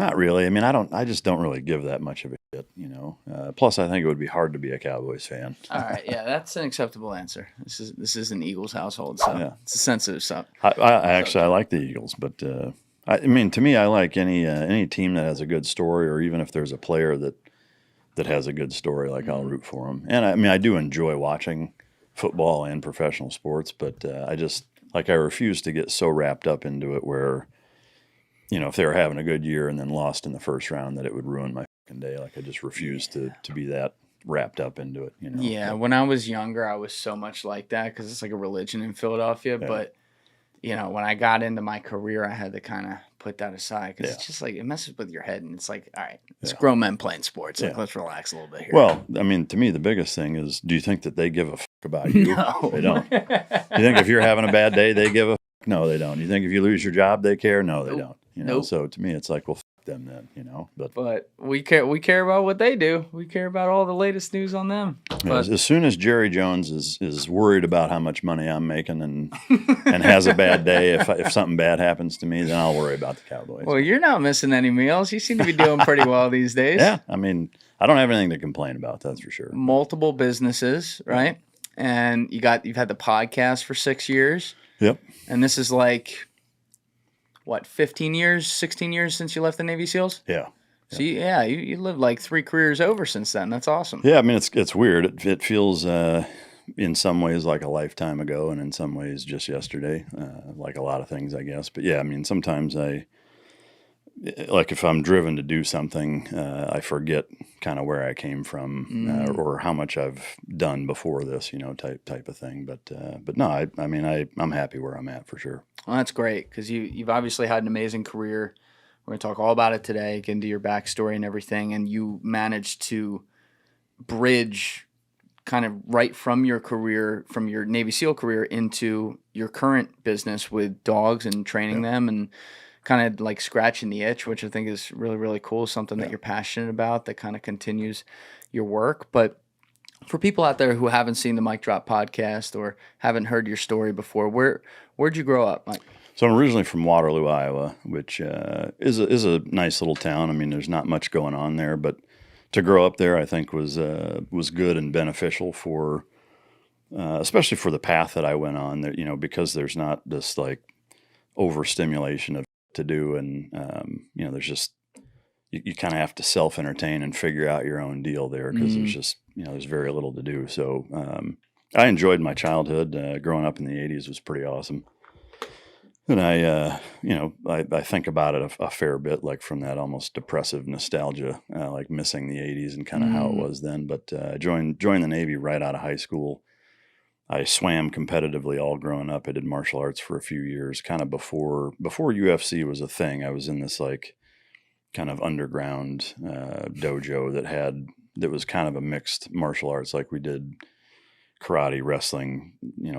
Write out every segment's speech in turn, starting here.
Not really. I mean, I just don't really give that much of a shit, you know. Plus, I think it would be hard to be a Cowboys fan. All right, yeah, that's an acceptable answer. This is an Eagles household, so Yeah. it's a sensitive subject. I like the Eagles, but I mean, to me, I like any team that has a good story, or even if there's a player that has a good story, like I'll root for them. And I mean, I do enjoy watching football and professional sports, but I just I refuse to get so wrapped up into it where, you know, if they were having a good year and then lost in the first round, that it would ruin my fucking day. Like I just refuse to be that wrapped up into it, you know. Yeah, when I was younger, I was so much like that because it's like a religion in Philadelphia. Yeah. But you know, when I got into my career, I had to kind of put that aside because it's just like it messes with your head, and it's like, all right, it's grown men playing sports. Like, let's relax a little bit here. Well, I mean, to me, the biggest thing is, do you think that they give a fuck about you? No. They don't. You think if you're having a bad day, they give a fuck? No, they don't. You think if you lose your job, they care? No, they don't. You know, so to me, it's like, well, fuck them then, you know. But we care about what they do. We care about all the latest news on them. But as soon as Jerry Jones is worried about how much money I'm making and has a bad day, if something bad happens to me, then I'll worry about the Cowboys. Well, you're not missing any meals. You seem to be doing pretty well these days. Yeah, I mean, I don't have anything to complain about. That's for sure. Multiple businesses, right? And you've had the podcast for 6 years. Yep. And this is like, what, 15 years, 16 years since you left the Navy SEALs? Yeah. So you lived like 3 careers over since then. That's awesome. Yeah, I mean it's weird. It feels in some ways like a lifetime ago, and in some ways just yesterday. Like a lot of things, I guess. But yeah, I mean sometimes like if I'm driven to do something, I forget kind of where I came from or how much I've done before this, you know, type of thing. But no, I mean I'm happy where I'm at for sure. Well, that's great because you've obviously had an amazing career. We're going to talk all about it today, get into your backstory and everything, and you managed to bridge kind of right from your career, from your Navy SEAL career into your current business with dogs and training them and kind of like scratching the itch, which I think is really, really cool, something that you're passionate about that kind of continues your work. But for people out there who haven't seen the Mic Drop podcast or haven't heard your story before, where'd you grow up, Mike? So I'm originally from Waterloo, Iowa, which is a nice little town. I mean, there's not much going on there, but to grow up there, I think was good and beneficial for, especially for the path that I went on. There, you know, because there's not this like overstimulation of to do, and you know, there's just you kind of have to self-entertain and figure out your own deal there because there's just there's very little to do. So I enjoyed my childhood. Growing up in the '80s was pretty awesome. And I think about it a fair bit, like from that almost depressive nostalgia, like missing the '80s and kind of how it was then. But joined the Navy right out of high school. I swam competitively all growing up. I did martial arts for a few years, kind of before UFC was a thing. I was in this like kind of underground dojo that was kind of a mixed martial arts. Like we did karate, wrestling,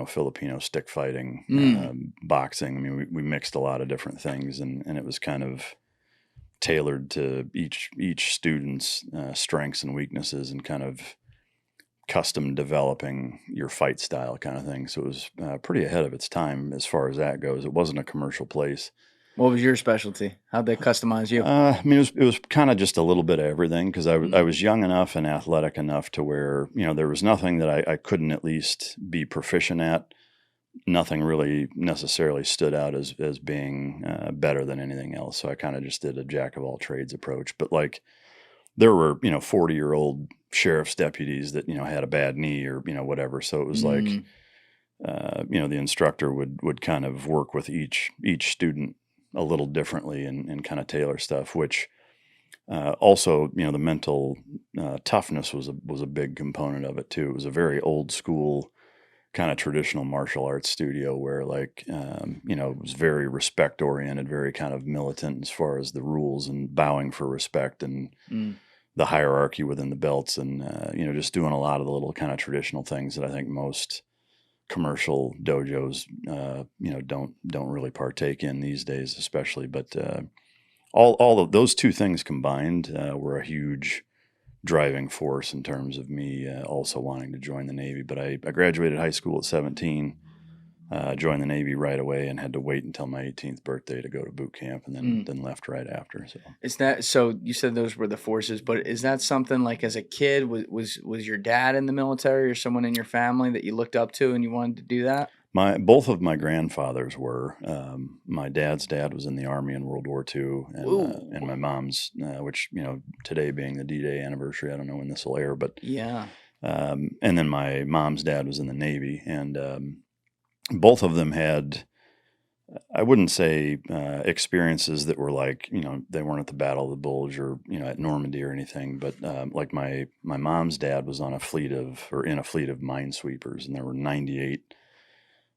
Filipino stick fighting, boxing. I mean, we mixed a lot of different things, and it was kind of tailored to each student's strengths and weaknesses, and kind of custom developing your fight style kind of thing. So it was pretty ahead of its time as far as that goes. It wasn't a commercial place. What was your specialty? How'd they customize you? I mean, it was kind of just a little bit of everything because I was young enough and athletic enough to where, there was nothing that I couldn't at least be proficient at. Nothing really necessarily stood out as being better than anything else. So I kind of just did a jack of all trades approach. But like there were, 40-year-old sheriff's deputies that, had a bad knee or, whatever. So it was like, the instructor would kind of work with each student a little differently and kind of tailor stuff, which also, the mental toughness was a big component of it too. It was a very old school kind of traditional martial arts studio where like, it was very respect oriented, very kind of militant as far as the rules and bowing for respect and the hierarchy within the belts and, just doing a lot of the little kind of traditional things that I think most commercial dojos, don't really partake in these days, especially. But all of those two things combined were a huge driving force in terms of me also wanting to join the Navy. But I graduated high school at 17. joined the Navy right away and had to wait until my 18th birthday to go to boot camp, and then left right after. So Is that so? You said those were the forces, but is that something like as a kid was your dad in the military or someone in your family that you looked up to and you wanted to do that? both of my grandfathers were. My dad's dad was in the Army in World War II, and my mom's, which today being the D-Day anniversary, I don't know when this will air, but Yeah. and then my mom's dad was in the Navy, and both of them had, I wouldn't say experiences that were like, they weren't at the Battle of the Bulge or at Normandy or anything, but like my mom's dad was in a fleet of minesweepers, and there were 98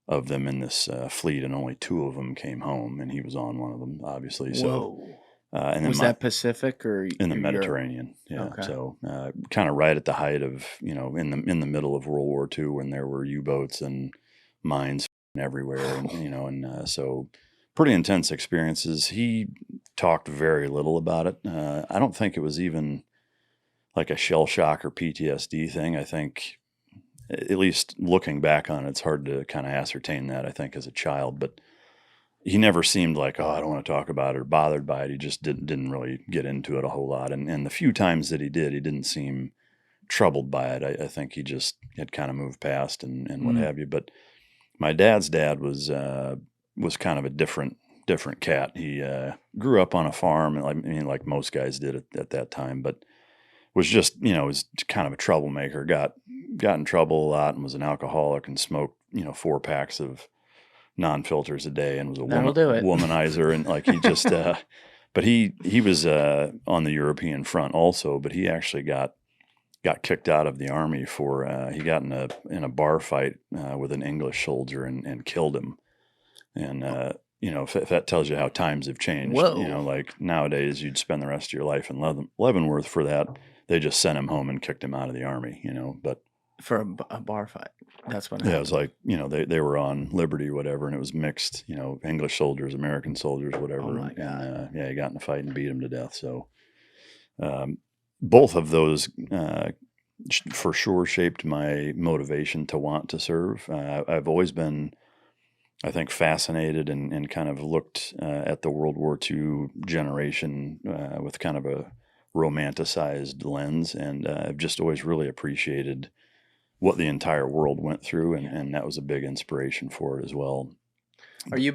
of them in this fleet, and only 2 of them came home, and he was on one of them, obviously. So, Whoa. and then Was that Pacific or in the Europe? Mediterranean? Yeah. Okay. So, kind of right at the height of in the middle of World War II, when there were U-boats and mines everywhere, and so pretty intense experiences. He talked very little about it. I don't think it was even like a shell shock or PTSD thing. I think, at least looking back on it, it's hard to kind of ascertain that, I think, as a child, but he never seemed like, oh, I don't want to talk about it or bothered by it. He just didn't really get into it a whole lot. And the few times that he did, he didn't seem troubled by it. I think he just had kind of moved past and what have you. But my dad's dad was kind of a different cat. He grew up on a farm, like most guys did at that time, but was just, was kind of a troublemaker, got in trouble a lot and was an alcoholic and smoked, 4 packs of non-filters a day and was a womanizer. And like, he just, but he was on the European front also, but he actually got kicked out of the Army for, he got in a bar fight with an English soldier and killed him. And, if that tells you how times have changed, Whoa. like nowadays you'd spend the rest of your life in Leavenworth for that. They just sent him home and kicked him out of the Army, but For a bar fight. That's what happened. yeah, it was like, they were on liberty or whatever, and it was mixed, English soldiers, American soldiers, whatever. Oh my God. And he got in a fight and beat him to death. So both of those for sure shaped my motivation to want to serve. I've always been, I think, fascinated and kind of looked at the World War II generation with kind of a romanticized lens, and I've just always really appreciated what the entire world went through, and that was a big inspiration for it as well. Are you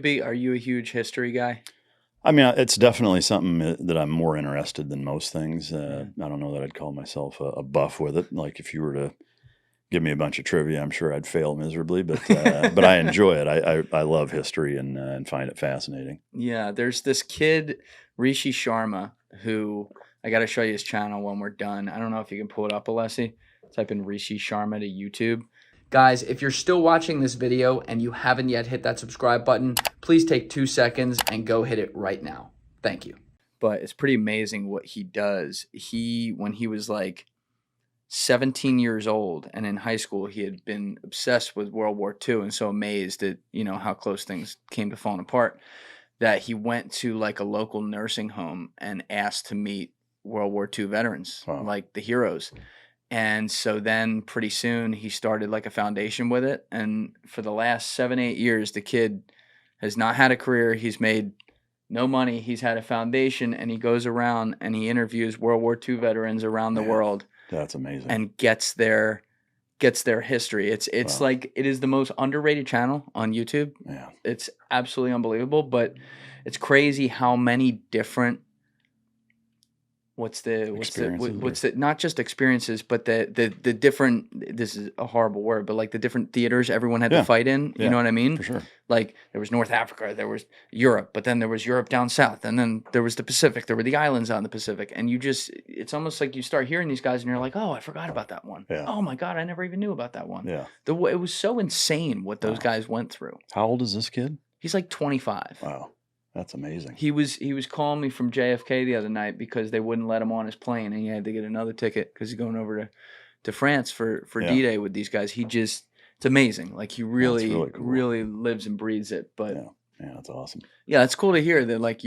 a huge history guy? I mean, it's definitely something that I'm more interested than most things. I don't know that I'd call myself a buff with it. Like, if you were to give me a bunch of trivia, I'm sure I'd fail miserably, but I enjoy it. I love history and find it fascinating. Yeah, there's this kid, Rishi Sharma, who I got to show you his channel when we're done. I don't know if you can pull it up, Alessi. Type in Rishi Sharma to YouTube. Guys, if you're still watching this video and you haven't yet hit that subscribe button, please take 2 seconds and go hit it right now. Thank you. But it's pretty amazing what he does. When he was like 17 years old and in high school, he had been obsessed with World War II and so amazed at, how close things came to falling apart, that he went to like a local nursing home and asked to meet World War II veterans, like the heroes. And so then pretty soon he started like a foundation with it. And for the last 7-8 years, the kid has not had a career. He's made no money. He's had a foundation, and he goes around and he interviews World War II veterans around the world. That's amazing. And gets their history. It's like, it is the most underrated channel on YouTube. Yeah. It's absolutely unbelievable, but it's crazy how many different not just experiences, but the different, this is a horrible word, but like the different theaters everyone had to fight in, you know what I mean? For sure. Like, there was North Africa, there was Europe, but then there was Europe down south, and then there was the Pacific, there were the islands on the Pacific, and it's almost like you start hearing these guys and you're like, oh, I forgot about that one. Yeah. Oh my God, I never even knew about that one. Yeah. It was so insane what those guys went through. How old is this kid? He's like 25. Wow. That's amazing. He was calling me from JFK the other night because they wouldn't let him on his plane, and he had to get another ticket because he's going over to France for D-Day with these guys. It's amazing. Like, he really cool. Really lives and breathes it. But yeah, that's awesome. Yeah, it's cool to hear that like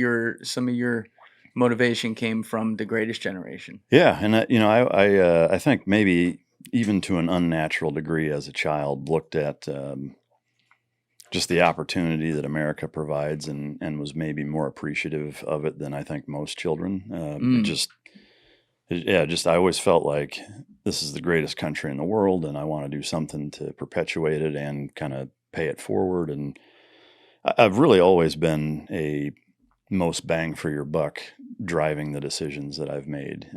some of your motivation came from the greatest generation. Yeah, and I think maybe even to an unnatural degree as a child looked at just the opportunity that America provides, and was maybe more appreciative of it than I think most children. I always felt like this is the greatest country in the world, and I want to do something to perpetuate it and kind of pay it forward. And I've really always been a most bang for your buck driving the decisions that I've made,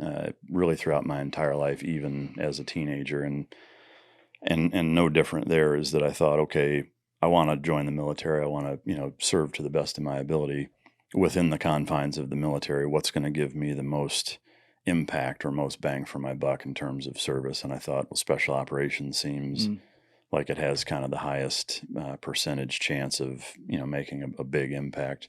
really throughout my entire life, even as a teenager. And no different there is that I thought, okay, I want to join the military. I want to, serve to the best of my ability within the confines of the military. What's going to give me the most impact or most bang for my buck in terms of service? And I thought, well, special operations seems like it has kind of the highest percentage chance of, making a big impact.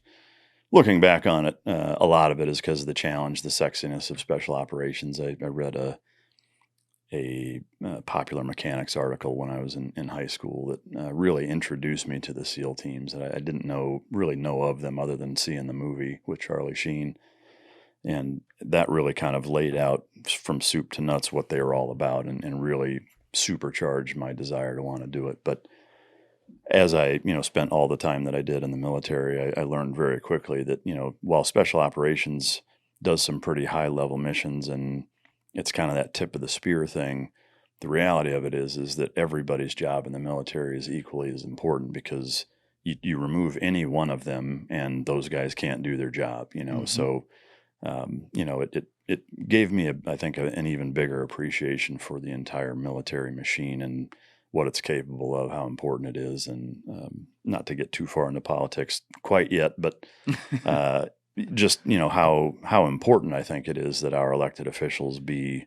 Looking back on it, a lot of it is because of the challenge, the sexiness of special operations. I read a popular mechanics article when I was in high school that really introduced me to the SEAL teams. And I didn't really know of them other than seeing the movie with Charlie Sheen. And that really kind of laid out from soup to nuts what they were all about, and really supercharged my desire to want to do it. But as I, spent all the time that I did in the military, I learned very quickly that, while special operations does some pretty high level missions and it's kind of that tip of the spear thing, the reality of it is that everybody's job in the military is equally as important, because you remove any one of them and those guys can't do their job, So, it gave me, I think, an even bigger appreciation for the entire military machine and what it's capable of, how important it is. And not to get too far into politics quite yet, but just, how important I think it is that our elected officials be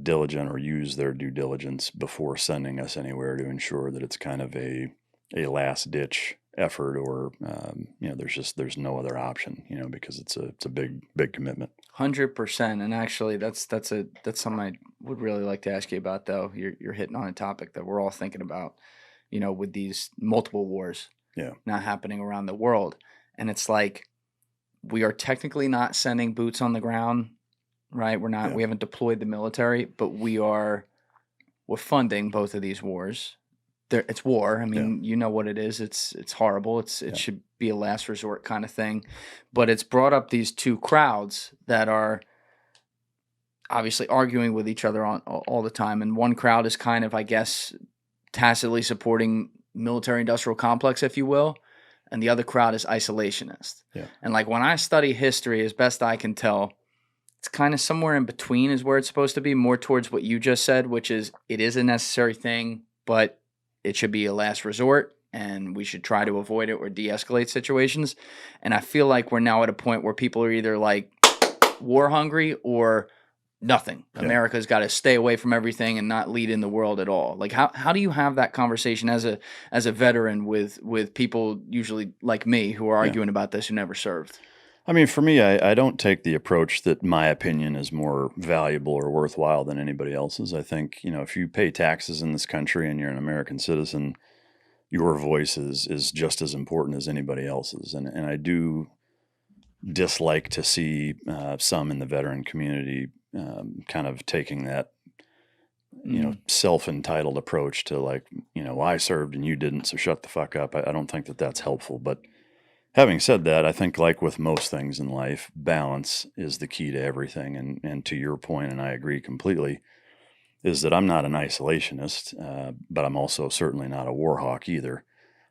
diligent or use their due diligence before sending us anywhere, to ensure that it's kind of a last ditch effort, or there's no other option, because it's a big commitment. 100%. And actually, that's something I would really like to ask you about, though. You're hitting on a topic that we're all thinking about, with these multiple wars not happening around the world. And it's like, we are technically not sending boots on the ground, right? We're not. We haven't deployed the military, but we're funding both of these wars. It's war. I mean, you know what it is. It's horrible. It should be a last resort kind of thing. But it's brought up these two crowds that are obviously arguing with each other all the time. And one crowd is kind of, I guess, tacitly supporting military-industrial complex, if you will. And the other crowd is isolationist. Yeah. And like, when I study history, as best I can tell, it's kind of somewhere in between is where it's supposed to be, more towards what you just said, which is it is a necessary thing, but it should be a last resort, and we should try to avoid it or de-escalate situations. And I feel like we're now at a point where people are either like war hungry or nothing. Yeah. America's got to stay away from everything and not lead in the world at all. Like, how do you have that conversation as a veteran with people usually like me who are arguing about this, who never served? I mean, for me, I don't take the approach that my opinion is more valuable or worthwhile than anybody else's. I think, if you pay taxes in this country and you're an American citizen, your voice is just as important as anybody else's. And I do dislike to see some in the veteran community kind of taking that, self-entitled approach to, like, I served and you didn't, so shut the fuck up. I don't think that that's helpful. But having said that, I think, like with most things in life, balance is the key to everything. And to your point, and I agree completely, is that I'm not an isolationist, but I'm also certainly not a war hawk either.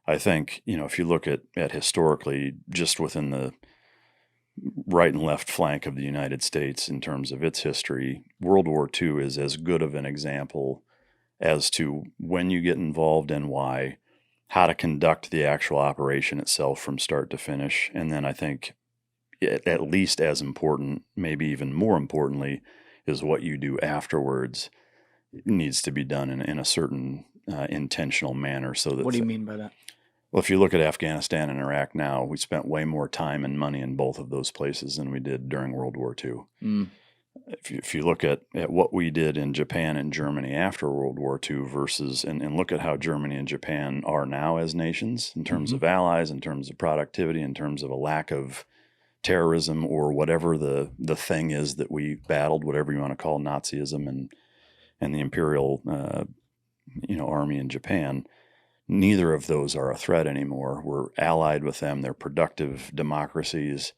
I think, if you look at historically, just within the right and left flank of the United States in terms of its history, World War II is as good of an example as to when you get involved and why, how to conduct the actual operation itself from start to finish. And then I think at least as important, maybe even more importantly, is what you do afterwards. It needs to be done in a certain intentional manner. So that. What do you mean by that? Well, if you look at Afghanistan and Iraq now, we spent way more time and money in both of those places than we did during World War II. Mm. If you look at what we did in Japan and Germany after World War II versus, and look at how Germany and Japan are now as nations in terms of allies, in terms of productivity, in terms of a lack of terrorism or whatever the thing is that we battled, whatever you want to call Nazism and the imperial army in Japan. neither of those are a threat anymore. We're allied with them. They're productive democracies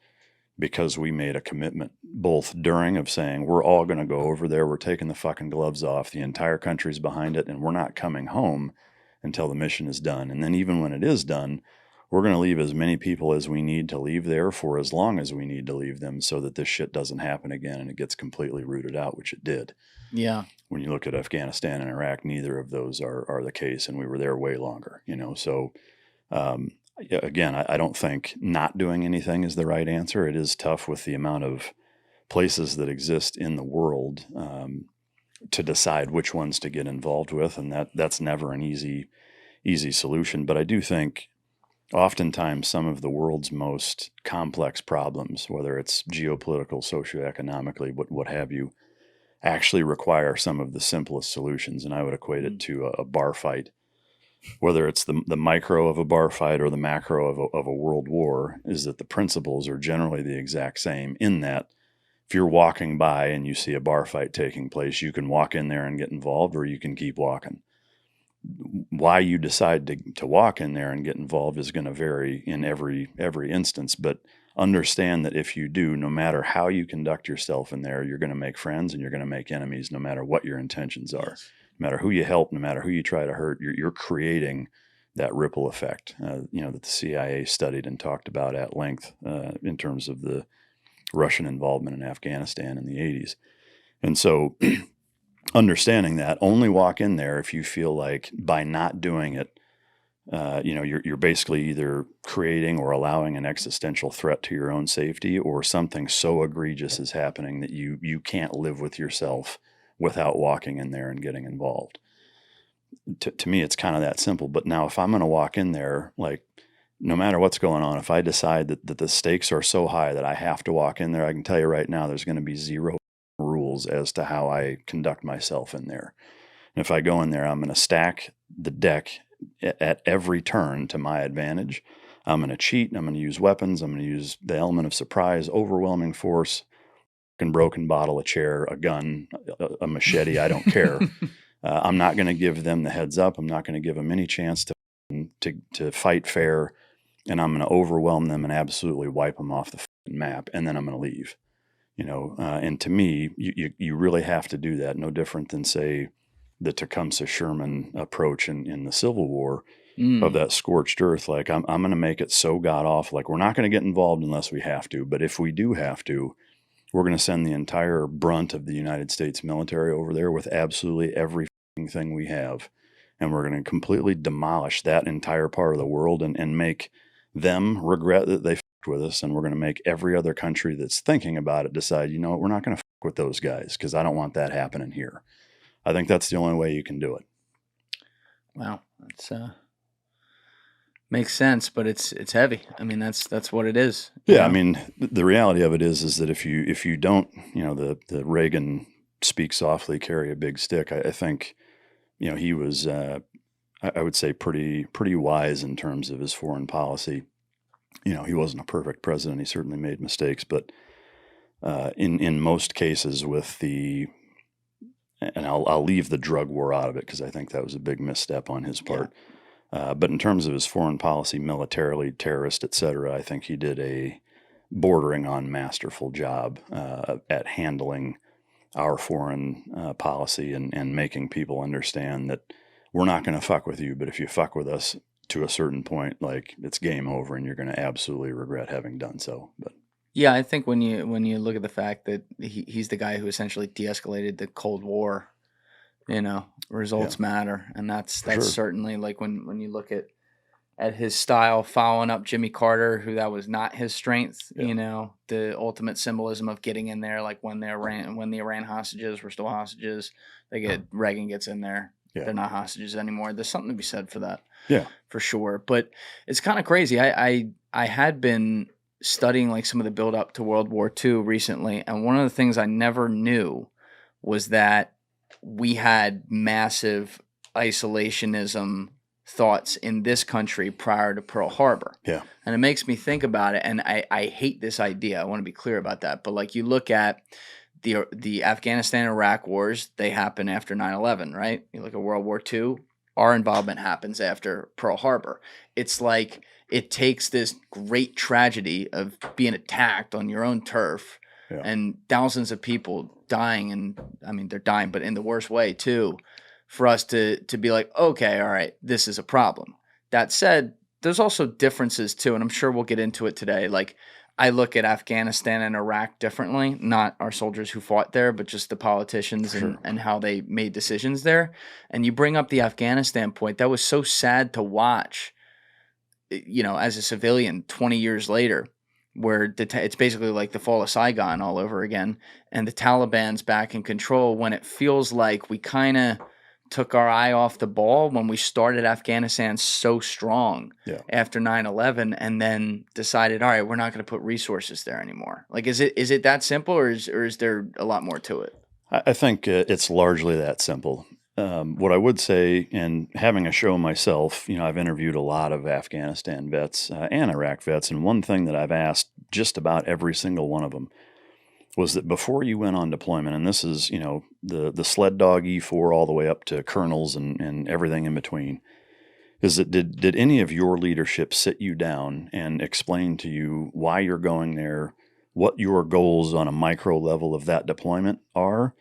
because we made a commitment both during of saying we're all going to go over there. We're taking the fucking gloves off. The entire country's behind it, and we're not coming home until the mission is done. And then even when it is done, we're going to leave as many people as we need to leave there for as long as we need to leave them so that this shit doesn't happen again and it gets completely rooted out, which it did. Yeah. When you look at Afghanistan and Iraq, neither of those are the case, and we were there way longer, So, again, I don't think not doing anything is the right answer. It is tough with the amount of places that exist in the world to decide which ones to get involved with, and that's never an easy solution. But I do think oftentimes some of the world's most complex problems, whether it's geopolitical, socioeconomically, what have you, actually require some of the simplest solutions. And I would equate it to a bar fight. Whether it's the micro of a bar fight or the macro of a world war, is that the principles are generally the exact same, in that if you're walking by and you see a bar fight taking place, you can walk in there and get involved, or you can keep walking. Why you decide to walk in there and get involved is going to vary in every instance, but understand that if you do, no matter how you conduct yourself in there, you're going to make friends and you're going to make enemies, no matter what your intentions are. Yes. No matter who you help, no matter who you try to hurt, you're creating that ripple effect, that the CIA studied and talked about at length in terms of the Russian involvement in Afghanistan in the 80s. And so understanding that, only walk in there if you feel like by not doing it, you're basically either creating or allowing an existential threat to your own safety, or something so egregious is happening that you can't live with yourself without walking in there and getting involved. To me, it's kind of that simple. But now if I'm going to walk in there, like, no matter what's going on, if I decide that the stakes are so high that I have to walk in there, I can tell you right now, there's going to be zero rules as to how I conduct myself in there. And if I go in there, I'm going to stack the deck at every turn to my advantage. I'm going to cheat. I'm going to use weapons. I'm going to use the element of surprise, overwhelming force, broken bottle, a chair, a gun, a machete. I don't care. I'm not going to give them the heads up. I'm not going to give them any chance to fight fair. And I'm going to overwhelm them and absolutely wipe them off the map. And then I'm going to leave. And to me, you really have to do that. No different than, say, the Tecumseh Sherman approach in the Civil War of that scorched earth. Like, I'm going to make it so god awful. Like, we're not going to get involved unless we have to. But if we do have to, we're going to send the entire brunt of the United States military over there with absolutely everything we have. And we're going to completely demolish that entire part of the world and make them regret that they fucked with us. And we're going to make every other country that's thinking about it decide, we're not going to fuck with those guys, because I don't want that happening here. I think that's the only way you can do it. Wow. That's makes sense, but it's heavy. I mean, that's what it is. Yeah. I mean, the reality of it is that if you don't, the Reagan speak softly, carry a big stick. I think, he was, I would say, pretty wise in terms of his foreign policy. He wasn't a perfect president. He certainly made mistakes, but in most cases with and I'll leave the drug war out of it because I think that was a big misstep on his part. Yeah. But in terms of his foreign policy, militarily, terrorist, et cetera, I think he did a bordering on masterful job at handling our foreign policy and making people understand that we're not going to fuck with you, but if you fuck with us to a certain point, like, it's game over and you're going to absolutely regret having done so. But yeah, I think when you look at the fact that he's the guy who essentially de-escalated the Cold War, results matter, and that's sure. Certainly, like, when you look at his style, following up Jimmy Carter, who that was not his strength. Yeah. The ultimate symbolism of getting in there, like when the Iran hostages were still hostages, Reagan gets in there. Yeah. They're not hostages anymore. There's something to be said for that. Yeah, for sure. But it's kind of crazy. I had been studying, like, some of the build up to World War II recently, and one of the things I never knew was that we had massive isolationism thoughts in this country prior to Pearl Harbor. Yeah. And it makes me think about it, and I hate this idea. I want to be clear about that. But, like, you look at the Afghanistan and Iraq wars, they happen after 9/11, right? You look at World War II, our involvement happens after Pearl Harbor. It's like it takes this great tragedy of being attacked on your own turf Yeah. and thousands of people dying, and I mean they're dying, but in the worst way too, for us to be like, okay, all right, this is a problem. That said, there's also differences too, and I'm sure we'll get into it today. Like I look at Afghanistan and Iraq differently, not our soldiers who fought there, but just the politicians Sure. and how they made decisions there. And you bring up the Afghanistan point. That was so sad to watch, you know, as a civilian 20 years later, where it's basically like the fall of Saigon all over again, and the Taliban's back in control when it feels like we kind of took our eye off the ball when we started Afghanistan so strong after 9/11, and then decided, all right, we're not going to put resources there anymore. Like, is it that simple, or is there a lot more to it? I think it's largely that simple. What I would say, and having a show myself, you know, I've interviewed a lot of Afghanistan vets and Iraq vets, and one thing that I've asked just about every single one of them was that before you went on deployment, and this is, you know, the sled dog E4 all the way up to colonels and everything in between, is that did any of your leadership sit you down and explain to you why you're going there, what your goals on a micro level of that deployment are?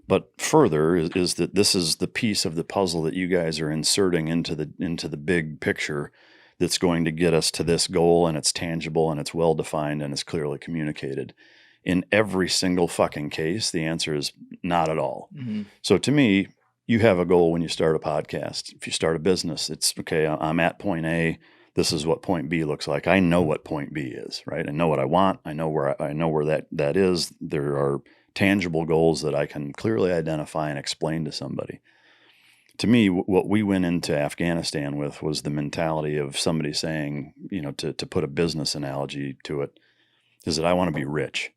But further is that this is the piece of the puzzle that you guys are inserting into the big picture that's going to get us to this goal, and it's tangible and it's well defined and it's clearly communicated. In every single fucking case, the answer is not at all. Mm-hmm. So to me, you have a goal when you start a podcast. If you start a business, it's okay, I'm at point A. This is what point B looks like. I know what point B is, right? I know what I want. I know where that is. There are tangible goals that I can clearly identify and explain to somebody. To me, what we went into Afghanistan with was the mentality of somebody saying, you know, to put a business analogy to it, is that I want to be rich.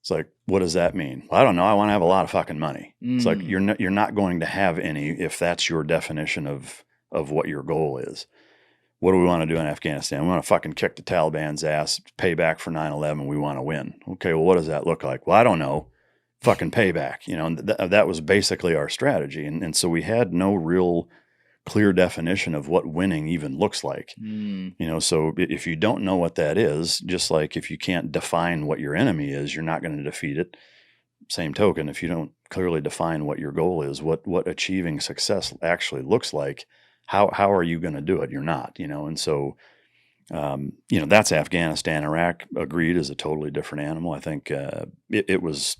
It's like, what does that mean? Well, I don't know. I want to have a lot of fucking money. It's like you're not going to have any if that's your definition of what your goal is. What do we want to do in Afghanistan? We want to fucking kick the Taliban's ass, pay back for 9/11. We want to win. Okay, well, what does that look like? Well, I don't know. Fucking payback. You know, and that was basically our strategy. And so we had no real clear definition of what winning even looks like. You know, so if you don't know what that is, just like if you can't define what your enemy is, you're not going to defeat it. Same token, if you don't clearly define what your goal is, what achieving success actually looks like, how are you going to do it? You're not, you know. And so, you know, that's Afghanistan. Iraq, agreed, is a totally different animal. I think it was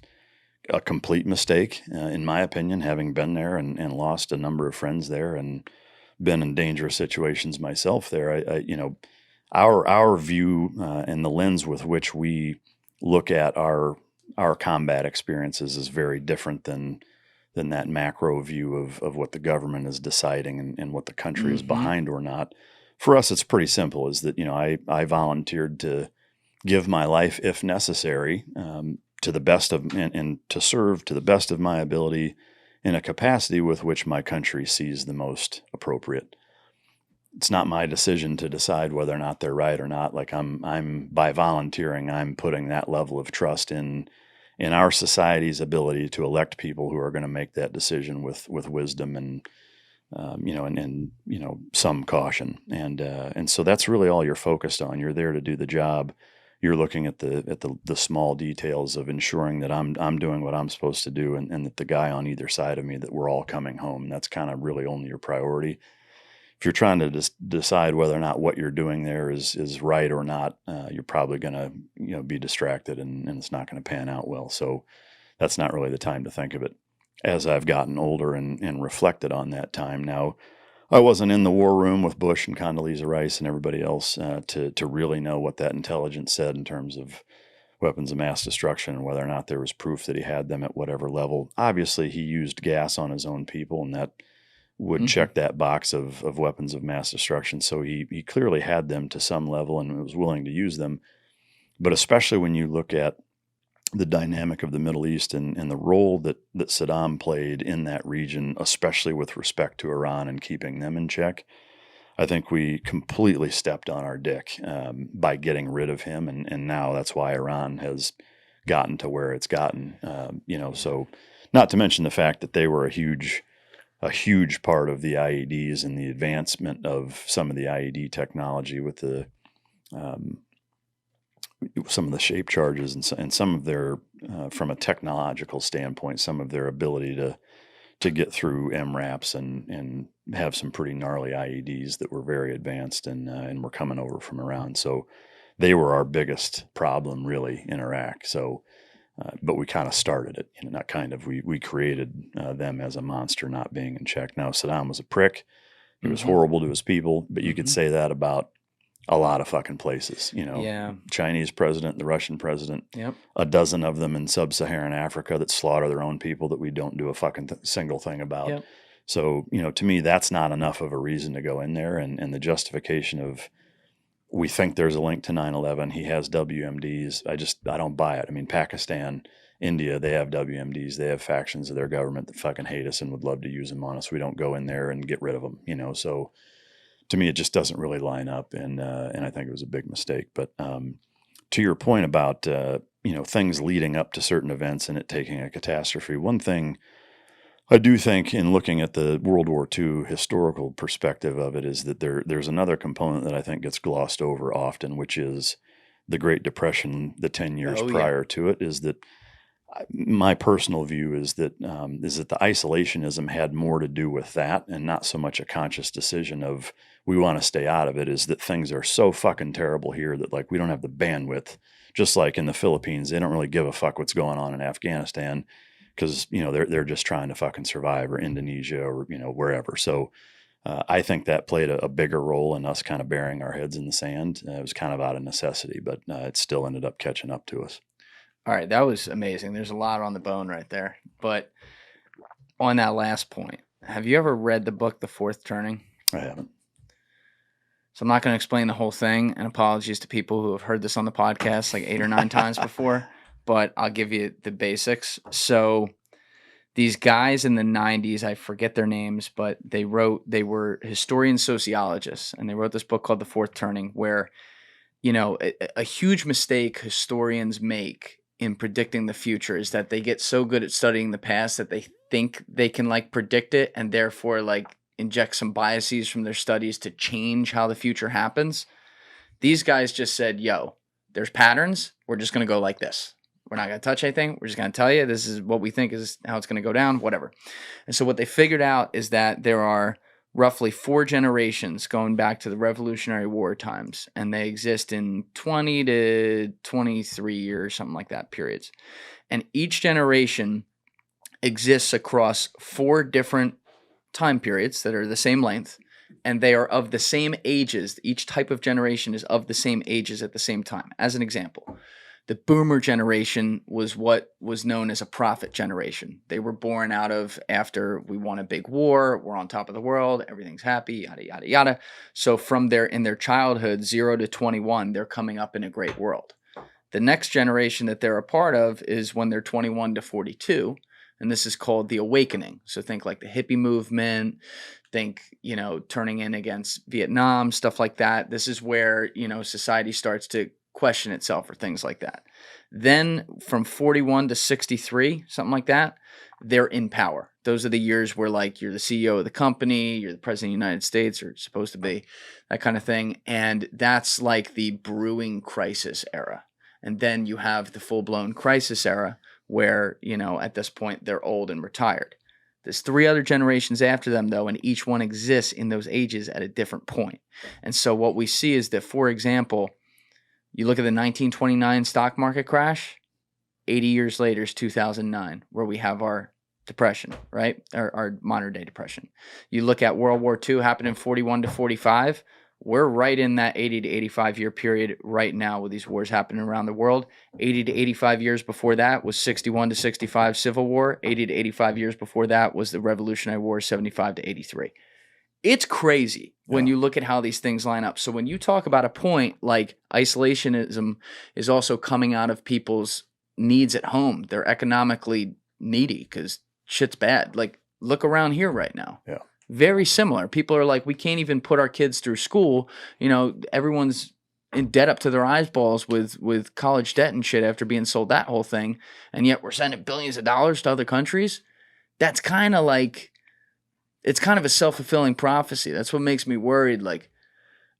a complete mistake, in my opinion, having been there and lost a number of friends there and been in dangerous situations myself there. I you know, our view and the lens with which we look at our combat experiences is very different than that macro view of what the government is deciding and what the country is behind or not. For us, it's pretty simple, is that, you know, I volunteered to give my life if necessary, to the best of, and to serve to the best of my ability in a capacity with which my country sees the most appropriate. It's not my decision to decide whether or not they're right or not. Like I'm by volunteering, I'm putting that level of trust in our society's ability to elect people who are going to make that decision with wisdom and you know, and you know, some caution. And so that's really all you're focused on. You're there to do the job. You're looking at the small details of ensuring that I'm doing what I'm supposed to do, and that the guy on either side of me, that we're all coming home. And that's kind of really only your priority. If you're trying to decide whether or not what you're doing there is right or not, you're probably going to, you know, be distracted, and it's not going to pan out well. So that's not really the time to think of it. As I've gotten older and reflected on that time now, I wasn't in the war room with Bush and Condoleezza Rice and everybody else to really know what that intelligence said in terms of weapons of mass destruction and whether or not there was proof that he had them at whatever level. Obviously, he used gas on his own people, and that would check that box of weapons of mass destruction. So he clearly had them to some level and was willing to use them. But especially when you look at the dynamic of the Middle East and the role that Sadam played in that region, especially with respect to Iran and keeping them in check, I think we completely stepped on our dick by getting rid of him. And now that's why Iran has gotten to where it's gotten. You know, so not to mention the fact that they were a huge a huge part of the IEDs and the advancement of some of the IED technology with the some of the shape charges and some of their, from a technological standpoint, some of their ability to get through MRAPs and have some pretty gnarly IEDs that were very advanced and were coming over from Iran. So they were our biggest problem really in Iraq. So, but we kind of started it, not kind of, we created them as a monster not being in check. Now, Saddam was a prick. He was horrible to his people, but you could say that about a lot of fucking places, Chinese president, the Russian president, a dozen of them in sub-Saharan Africa that slaughter their own people that we don't do a fucking single thing about. Yep. So, to me, that's not enough of a reason to go in there. And the justification of, we think there's a link to 9/11. He has WMDs. I don't buy it. I mean, Pakistan, India, they have WMDs. They have factions of their government that fucking hate us and would love to use them on us. We don't go in there and get rid of them, So to me, it just doesn't really line up. And I think it was a big mistake. But to your point about, things leading up to certain events and it taking a catastrophe, one thing I do think in looking at the World War II historical perspective of it is that there's another component that I think gets glossed over often, which is the Great Depression, the 10 years prior to it, is that my personal view is that the isolationism had more to do with that and not so much a conscious decision of we want to stay out of it, is that things are so fucking terrible here that like we don't have the bandwidth, just like in the Philippines, they don't really give a fuck what's going on in Afghanistan because, they're just trying to fucking survive, or Indonesia or, wherever. So I think that played a bigger role in us kind of burying our heads in the sand. It was kind of out of necessity, but it still ended up catching up to us. All right, that was amazing. There's a lot on the bone right there. But on that last point, have you ever read the book, The Fourth Turning? I haven't. So I'm not going to explain the whole thing, and apologies to people who have heard this on the podcast like 8 or 9 times before, but I'll give you the basics. So these guys in the 90s, I forget their names, but they were historian sociologists, and they wrote this book called The Fourth Turning, where, a huge mistake historians make in predicting the future is that they get so good at studying the past that they think they can like predict it and therefore like inject some biases from their studies to change how the future happens. These guys just said, there's patterns. We're just going to go like this. We're not going to touch anything. We're just going to tell you this is what we think is how it's going to go down, whatever. And so what they figured out is that there are roughly 4 generations going back to the Revolutionary War times, and they exist in 20 to 23 years, something like that, periods. And each generation exists across 4 different time periods that are the same length, and they are of the same ages. Each type of generation is of the same ages at the same time. As an example, the boomer generation was what was known as a prophet generation. They were born out of after we won a big war, we're on top of the world, everything's happy, yada, yada, yada. So from in their childhood, 0 to 21, they're coming up in a great world. The next generation that they're a part of is when they're 21 to 42, and this is called the awakening. So think like the hippie movement, think, turning in against Vietnam, stuff like that. This is where, society starts to question itself or things like that. Then from 41 to 63, something like that, they're in power. Those are the years where like you're the CEO of the company, you're the president of the United States, or supposed to be, that kind of thing. And that's like the brewing crisis era. And then you have the full-blown crisis era where, at this point they're old and retired. There's 3 other generations after them though, and each one exists in those ages at a different point. And so what we see is that, for example, you look at the 1929 stock market crash, 80 years later is 2009, where we have our depression, right? Our modern day depression. You look at World War II happened in 41 to 45. We're right in that 80 to 85 year period right now with these wars happening around the world. 80 to 85 years before that was 61 to 65 Civil War. 80 to 85 years before that was the Revolutionary War, 75 to 83. It's crazy when you look at how these things line up. So when you talk about a point like isolationism is also coming out of people's needs at home, they're economically needy because shit's bad. Like, look around here right now. Yeah. Very similar. People are like, we can't even put our kids through school. Everyone's in debt up to their eyeballs with college debt and shit after being sold that whole thing. And yet we're sending billions of dollars to other countries. That's kind of like, it's kind of a self-fulfilling prophecy. That's what makes me worried. Like,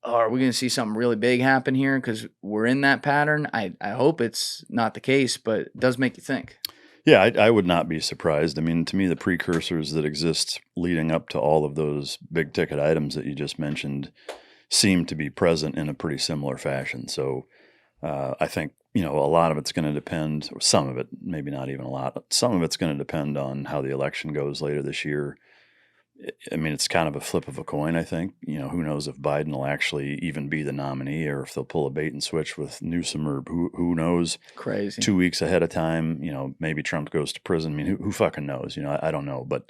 oh, are we going to see something really big happen here because we're in that pattern? I hope it's not the case, but it does make you think. Yeah, I would not be surprised. I mean, to me, the precursors that exist leading up to all of those big ticket items that you just mentioned seem to be present in a pretty similar fashion. So I think, a lot of it's going to depend, or some of it, maybe not even a lot, but some of it's going to depend on how the election goes later this year. I mean, it's kind of a flip of a coin, I think. Who knows if Biden will actually even be the nominee or if they'll pull a bait and switch with Newsom or who knows. Crazy. 2 weeks ahead of time, maybe Trump goes to prison. I mean, who fucking knows? I don't know. But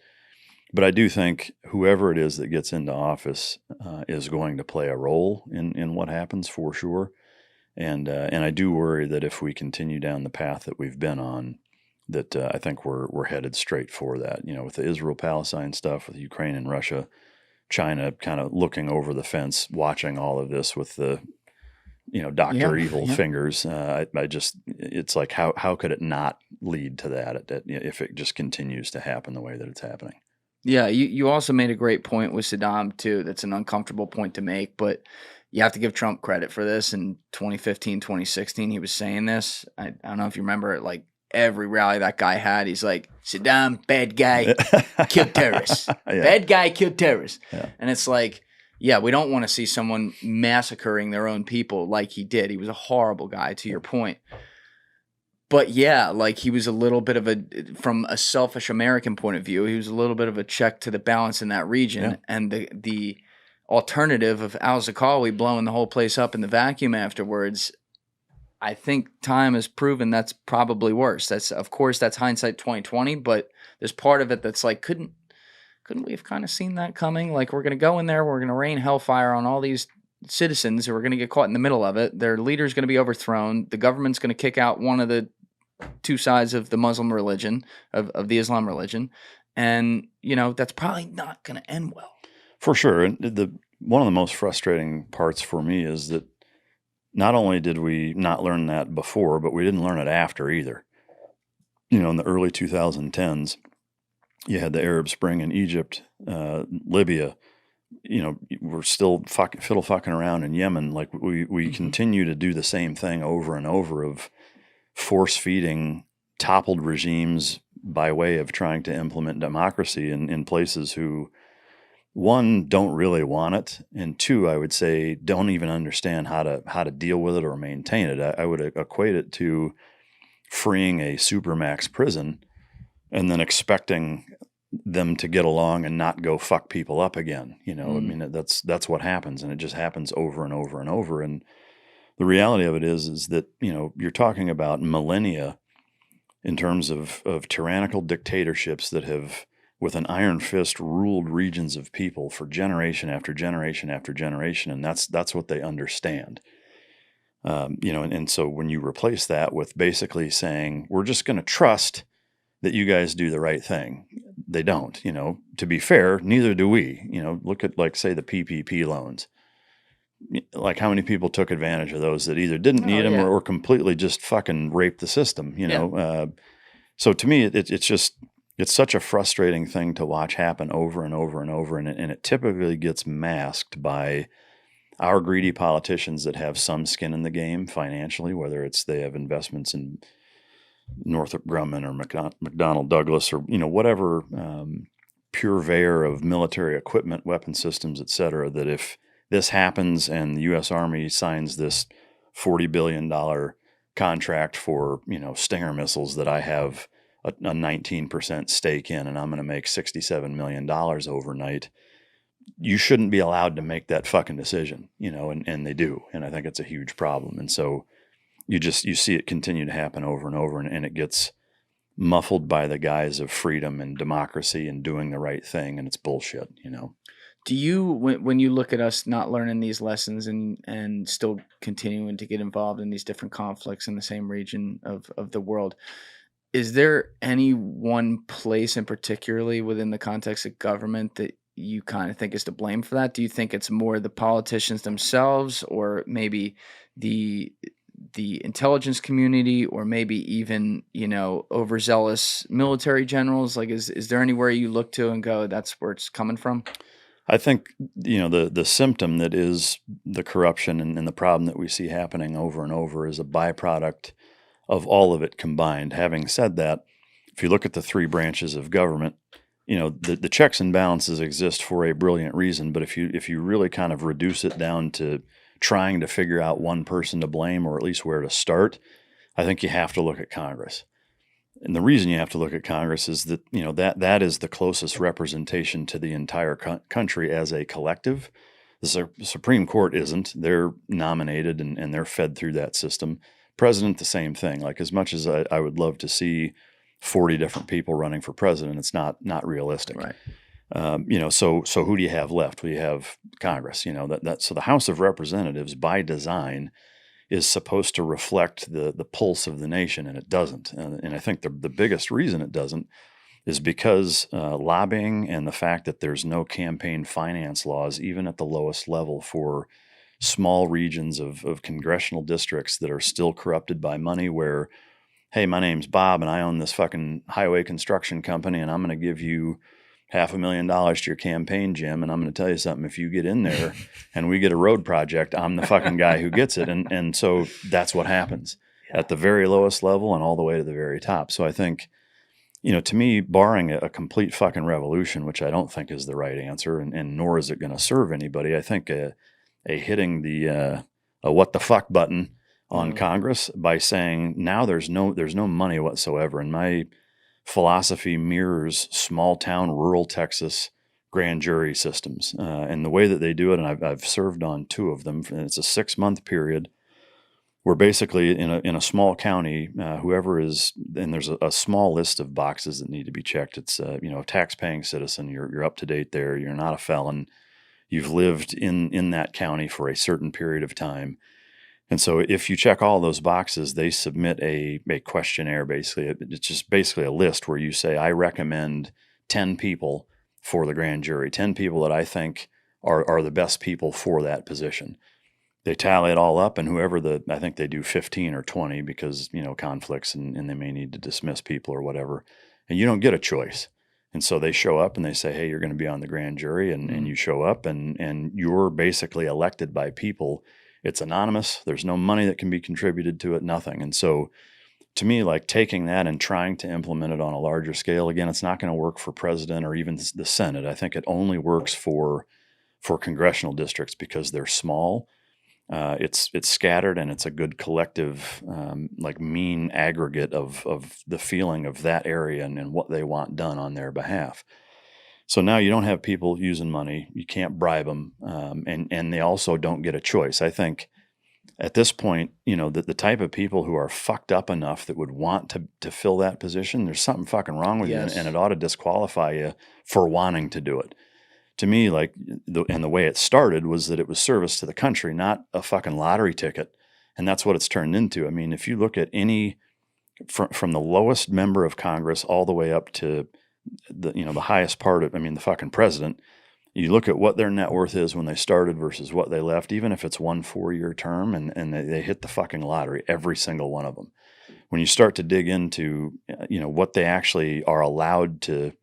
I do think whoever it is that gets into office is going to play a role in what happens for sure. And I do worry that if we continue down the path that we've been on, that I think we're headed straight for that. With the Israel-Palestine stuff, with Ukraine and Russia, China kind of looking over the fence, watching all of this with the, Dr. Evil fingers. It's like, how could it not lead to that if it just continues to happen the way that it's happening? Yeah, you also made a great point with Sadam, too. That's an uncomfortable point to make, but you have to give Trump credit for this. In 2015, 2016, he was saying this. I don't know if you remember it, like, every rally that guy had, he's like, Saddam, bad guy, killed terrorists. Yeah. Bad guy, killed terrorists. Yeah. And it's like, yeah, we don't want to see someone massacring their own people like he did. He was a horrible guy, to your point. But yeah, like he was a little bit of from a selfish American point of view, he was a little bit of a check to the balance in that region. Yeah. And the alternative of al-Zarqawi blowing the whole place up in the vacuum afterwards, I think time has proven that's probably worse. That's hindsight 2020, but there's part of it that's like, couldn't we have kind of seen that coming? Like, we're going to go in there, we're going to rain hellfire on all these citizens who are going to get caught in the middle of it. Their leader's going to be overthrown. The government's going to kick out one of the two sides of the Muslim religion, of the Islam religion. And, that's probably not going to end well. For sure. And one of the most frustrating parts for me is that not only did we not learn that before, but we didn't learn it after either. In the early 2010s, you had the Arab Spring in Egypt, Libya. We're still fiddle fucking around in Yemen. Like we continue to do the same thing over and over of force feeding toppled regimes by way of trying to implement democracy in places who, one, don't really want it, and two, I would say, don't even understand how to deal with it or maintain it. I would equate it to freeing a supermax prison and then expecting them to get along and not go fuck people up again. I mean, that's what happens, and it just happens over and over and over. And the reality of it is that you're talking about millennia in terms of tyrannical dictatorships that have, with an iron fist, ruled regions of people for generation after generation after generation, and that's what they understand. And so when you replace that with basically saying, we're just going to trust that you guys do the right thing, they don't. To be fair, neither do we. Look at, like, say, the PPP loans. Like, how many people took advantage of those that either didn't need them or completely just fucking raped the system, So to me, it's such a frustrating thing to watch happen over and over and over, and it typically gets masked by our greedy politicians that have some skin in the game financially, whether it's they have investments in Northrop Grumman or McDonnell Douglas or whatever purveyor of military equipment, weapon systems, et cetera, that if this happens and the U.S. Army signs this $40 billion contract for, Stinger missiles that I have a 19% stake in, and I'm going to make $67 million overnight, you shouldn't be allowed to make that fucking decision, and they do. And I think it's a huge problem. And so you see it continue to happen over and over, and it gets muffled by the guise of freedom and democracy and doing the right thing, and it's bullshit, Do you, when you look at us not learning these lessons and still continuing to get involved in these different conflicts in the same region of the world, is there any one place in particularly within the context of government that you kind of think is to blame for that? Do you think it's more the politicians themselves, or maybe the the intelligence community, or maybe even, overzealous military generals? Like, is there anywhere you look to and go, that's where it's coming from? I think, the symptom that is the corruption and the problem that we see happening over and over is a byproduct of all of it combined. Having said that, if you look at the three branches of government, the checks and balances exist for a brilliant reason. But if you really kind of reduce it down to trying to figure out one person to blame, or at least where to start, I think you have to look at Congress. And the reason you have to look at Congress is that that is the closest representation to the entire country as a collective. The Supreme Court isn't. They're nominated and they're fed through that system. President, the same thing. Like, as much as I would love to see 40 different people running for president, it's not realistic. Right. So who do you have left? Well, you have Congress. So the House of Representatives, by design, is supposed to reflect the pulse of the nation, and it doesn't. And I think the biggest reason it doesn't is because lobbying and the fact that there's no campaign finance laws, even at the lowest level, for small regions of congressional districts that are still corrupted by money, where, hey, my name's Bob and I own this fucking highway construction company, and I'm going to give you $500,000 to your campaign, Jim, and I'm going to tell you something. If you get in there and we get a road project, I'm the fucking guy who gets it. And so that's what happens at the very lowest level and all the way to the very top. So I think, to me, barring a complete fucking revolution, which I don't think is the right answer, and nor is it going to serve anybody, I think a hitting the what the fuck button on Congress by saying now there's no money whatsoever. And my philosophy mirrors small town, rural Texas grand jury systems, and the way that they do it. And I've served on two of them. And it's a 6-month period where basically in a small county, whoever is, and there's a small list of boxes that need to be checked. It's a tax-paying citizen. You're up to date there. You're not a felon. You've lived in that county for a certain period of time. And so if you check all those boxes, they submit a questionnaire. Basically, it's just basically a list where you say, I recommend 10 people for the grand jury, 10 people that I think are the best people for that position. They tally it all up, and I think they do 15 or 20 because, conflicts and they may need to dismiss people or whatever. And you don't get a choice. And so they show up and they say, hey, you're going to be on the grand jury, and you show up and you're basically elected by people. It's anonymous. There's no money that can be contributed to it, nothing. And so to me, like, taking that and trying to implement it on a larger scale, again, it's not going to work for president or even the Senate. I think it only works for congressional districts because they're small. It's scattered, and it's a good collective, mean aggregate of the feeling of that area and what they want done on their behalf. So now you don't have people using money. You can't bribe them, and they also don't get a choice. I think at this point, the type of people who are fucked up enough that would want to fill that position, there's something fucking wrong with you, and it ought to disqualify you for wanting to do it. To me, the way it started was that it was service to the country, not a fucking lottery ticket, and that's what it's turned into. I mean, if you look at from the lowest member of Congress all the way up to the highest part of, the fucking president, you look at what their net worth is when they started versus what they left, even if it's 1 4-year term, and they hit the fucking lottery, every single one of them. When you start to dig into, what they actually are allowed to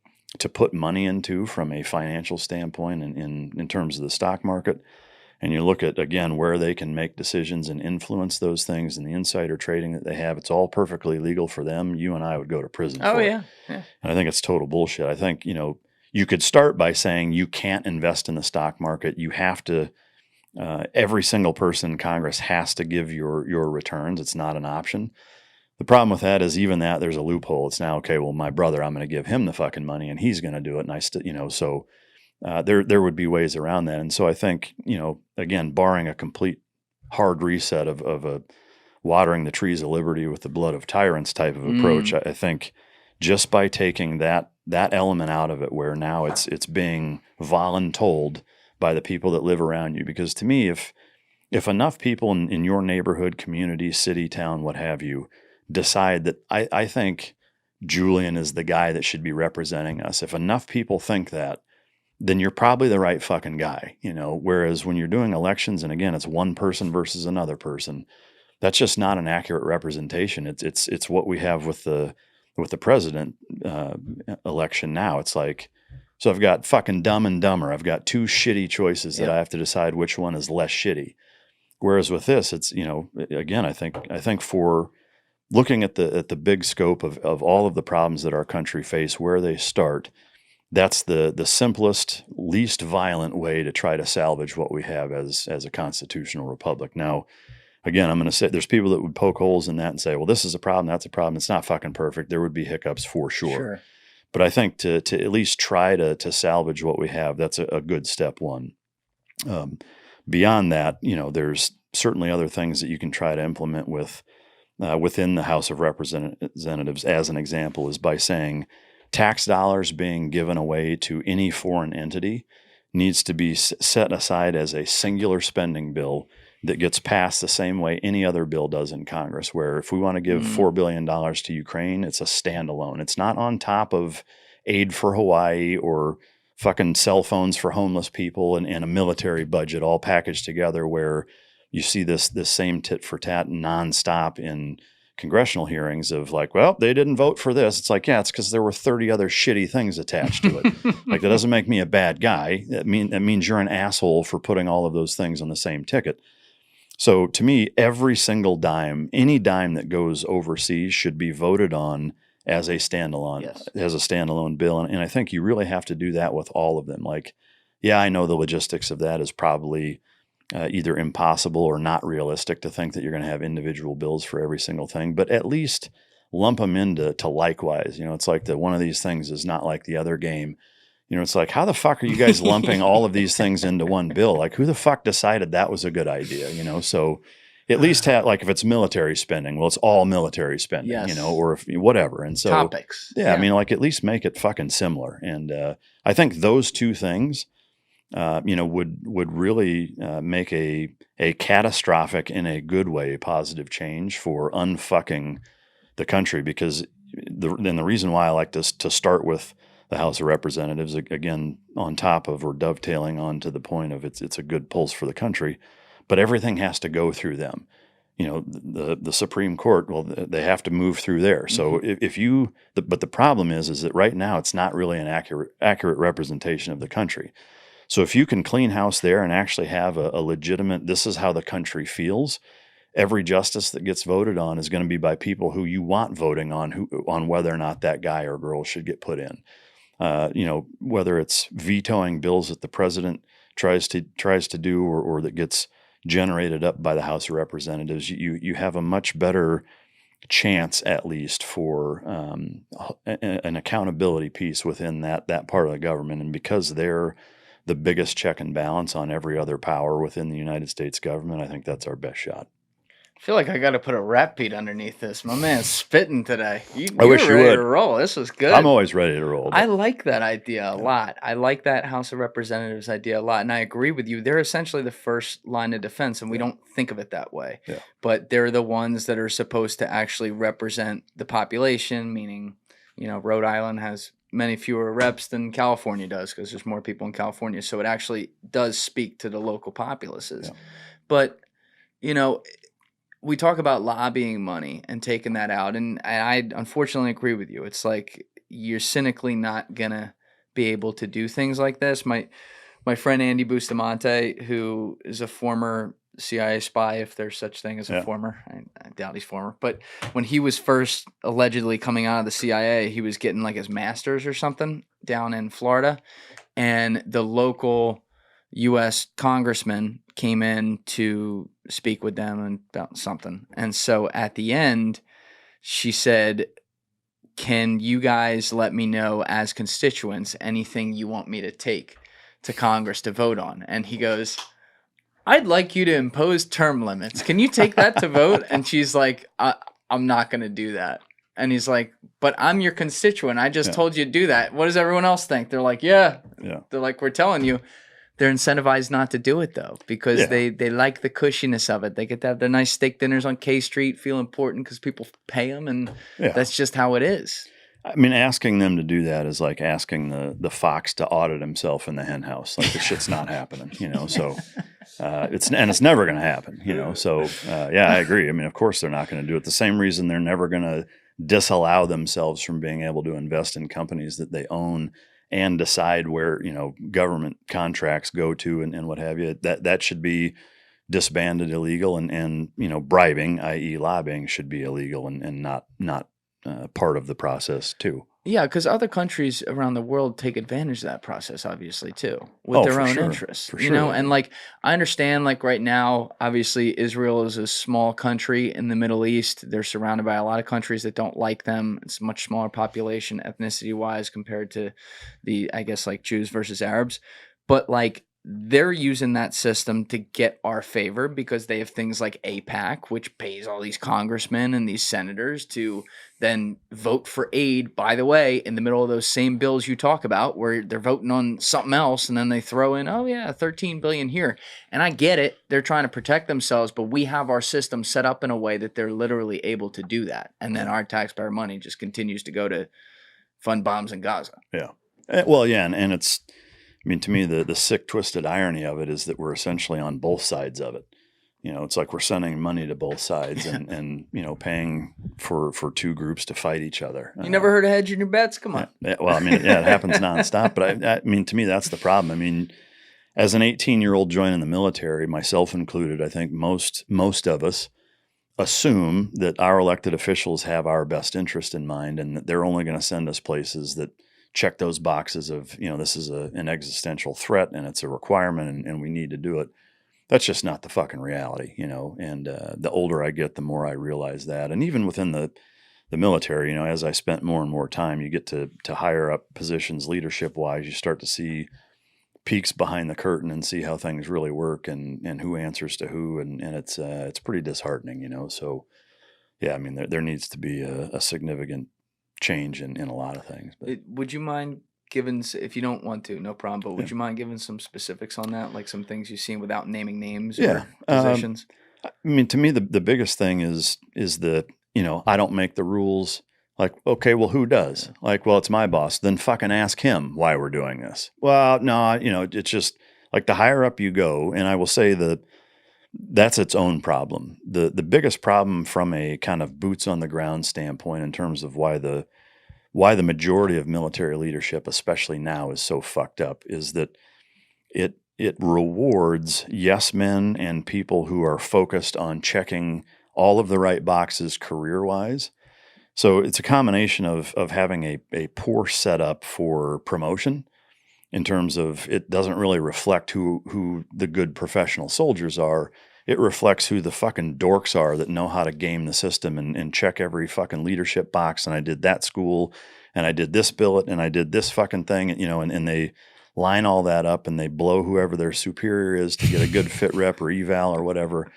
put money into from a financial standpoint and in terms of the stock market, and you look at, again, where they can make decisions and influence those things and the insider trading that they have, it's all perfectly legal for them. You and I would go to prison for it. Yeah. And I think it's total bullshit. I think, you could start by saying you can't invest in the stock market. You have to, every single person in Congress has to give your returns. It's not an option. The problem with that is even that there's a loophole. It's now, okay, well, my brother, I'm going to give him the fucking money and he's going to do it. And I still, so there would be ways around that. And so I think, again, barring a complete hard reset of a watering the trees of liberty with the blood of tyrants type of approach, I think just by taking that element out of it, where now it's being voluntold by the people that live around you. Because to me, if enough people in your neighborhood, community, city, town, what have you, decide that I think Julian is the guy that should be representing us, if enough people think that, then you're probably the right fucking guy, Whereas when you're doing elections, and again, it's one person versus another person, that's just not an accurate representation. It's what we have with the president election now. It's like, so I've got fucking Dumb and Dumber. I've got two shitty choices that I have to decide which one is less shitty. Whereas with this, it's, again, I think for looking at the big scope of all of the problems that our country face, where they start, that's the simplest, least violent way to try to salvage what we have as a constitutional republic. Now, again, I'm going to say there's people that would poke holes in that and say, well, this is a problem, that's a problem. It's not fucking perfect. There would be hiccups for sure. But I think to at least try to salvage what we have, that's a good step one. Beyond that, there's certainly other things that you can try to implement within the House of Representatives, as an example, is by saying tax dollars being given away to any foreign entity needs to be set aside as a singular spending bill that gets passed the same way any other bill does in Congress, where if we want to give $4 billion to Ukraine, it's a standalone. It's not on top of aid for Hawaii or fucking cell phones for homeless people and a military budget all packaged together, where you see this same tit for tat nonstop in congressional hearings of like, well, they didn't vote for this. It's like, yeah, it's because there were 30 other shitty things attached to it. Like, that doesn't make me a bad guy. That means you're an asshole for putting all of those things on the same ticket. So to me, every single dime, any dime that goes overseas should be voted on as a standalone bill. And I think you really have to do that with all of them. Like, yeah, I know the logistics of that is probably either impossible or not realistic to think that you're going to have individual bills for every single thing, but at least lump them into likewise. It's like one of these things is not like the other game. It's like, how the fuck are you guys lumping all of these things into one bill? Like, who the fuck decided that was a good idea? So at least have, like, if it's military spending, well, it's all military spending, or if whatever. And so topics. Yeah, I mean, like, at least make it fucking similar. And I think those two things, would really make a catastrophic, in a good way, positive change for unfucking the country. Because the reason why I like to start with the House of Representatives, again, on top of or dovetailing onto the point of it's a good pulse for the country, but everything has to go through them. The Supreme Court, well, they have to move through there. So but the problem is that right now it's not really an accurate representation of the country. So if you can clean house there and actually have a legitimate, this is how the country feels, every justice that gets voted on is going to be by people who you want voting on whether or not that guy or girl should get put in. Whether it's vetoing bills that the president tries to do or that gets generated up by the House of Representatives, you have a much better chance, at least, for an accountability piece within that part of the government. And because they're the biggest check and balance on every other power within the United States government, I think that's our best shot. I feel like I got to put a rap beat underneath this. My man's spitting today. I wish you would. To roll. This was good. I'm always ready to roll. I like that idea a lot. I like that House of Representatives idea a lot. And I agree with you. They're essentially the first line of defense, and we don't think of it that way. Yeah. But they're the ones that are supposed to actually represent the population, meaning, Rhode Island has many fewer reps than California does because there's more people in California. So it actually does speak to the local populaces. Yeah. But, we talk about lobbying money and taking that out. And I unfortunately agree with you. It's like you're cynically not going to be able to do things like this. My friend Andy Bustamante, who is a former CIA spy, if there's such thing as a former, I doubt he's former, but when he was first allegedly coming out of the CIA, he was getting like his master's or something down in Florida, and the local U.S. congressman came in to speak with them about something. And so at the end, she said, can you guys let me know as constituents anything you want me to take to Congress to vote on? And he goes, I'd like you to impose term limits. Can you take that to vote? And she's like, I'm not going to do that. And he's like, but I'm your constituent. I just told you to do that. What does everyone else think? They're like, yeah. They're like, we're telling you. They're incentivized not to do it, though, because they like the cushiness of it. They get to have their nice steak dinners on K Street, feel important because people pay them, and that's just how it is. I mean, asking them to do that is like asking the fox to audit himself in the hen house. Like, the shit's not happening, So it's never going to happen, So yeah, I agree. I mean, of course they're not going to do it. The same reason they're never going to disallow themselves from being able to invest in companies that they own and decide where government contracts go to and what have you. That should be disbanded, illegal, and bribing, i.e., lobbying, should be illegal and not part of the process too. Yeah, because other countries around the world take advantage of that process, obviously, too, with their for own sure. interests. For sure. And like I understand, like right now, obviously, Israel is a small country in the Middle East. They're surrounded by a lot of countries that don't like them. It's a much smaller population, ethnicity-wise, compared to I guess, like Jews versus Arabs. But like they're using that system to get our favor because they have things like AIPAC, which pays all these congressmen and these senators to then vote for aid, by the way, in the middle of those same bills you talk about where they're voting on something else and then they throw in, oh yeah, 13 billion here. And I get it. They're trying to protect themselves, but we have our system set up in a way that they're literally able to do that. And then our taxpayer money just continues to go to fund bombs in Gaza. Yeah. Well, yeah. And it's, I mean, to me, the sick, twisted irony of it is that we're essentially on both sides of it. It's like we're sending money to both sides and paying for two groups to fight each other. You never heard of hedging your bets? Come on. Yeah, well, I mean, it happens nonstop. But I mean, to me, that's the problem. I mean, as an 18-year-old joining the military, myself included, I think most of us assume that our elected officials have our best interest in mind and that they're only going to send us places that check those boxes of, this is an existential threat and it's a requirement and we need to do it. That's just not the fucking reality, and the older I get, the more I realize that. And even within the military, as I spent more and more time, you get to higher up positions leadership wise, you start to see peeks behind the curtain and see how things really work and who answers to who. And it's pretty disheartening, So yeah, I mean, there needs to be a significant change in a lot of things. But would you mind giving, if you don't want to, no problem, but would you mind giving some specifics on that, like some things you've seen without naming names or positions? I mean, to me, the biggest thing is the, I don't make the rules. Like, okay, well, who does? Like, well, it's my boss. Then fucking ask him why we're doing this. Well, no, it's just like the higher up you go, and I will say that's its own problem. The biggest problem from a kind of boots on the ground standpoint in terms of why the majority of military leadership, especially now, is so fucked up is that it rewards yes men and people who are focused on checking all of the right boxes career-wise. So it's a combination of having a poor setup for promotion in terms of it doesn't really reflect who the good professional soldiers are. It reflects who the fucking dorks are that know how to game the system and check every fucking leadership box. And I did that school and I did this billet and I did this fucking thing, and they line all that up and they blow whoever their superior is to get a good fit rep or eval or whatever.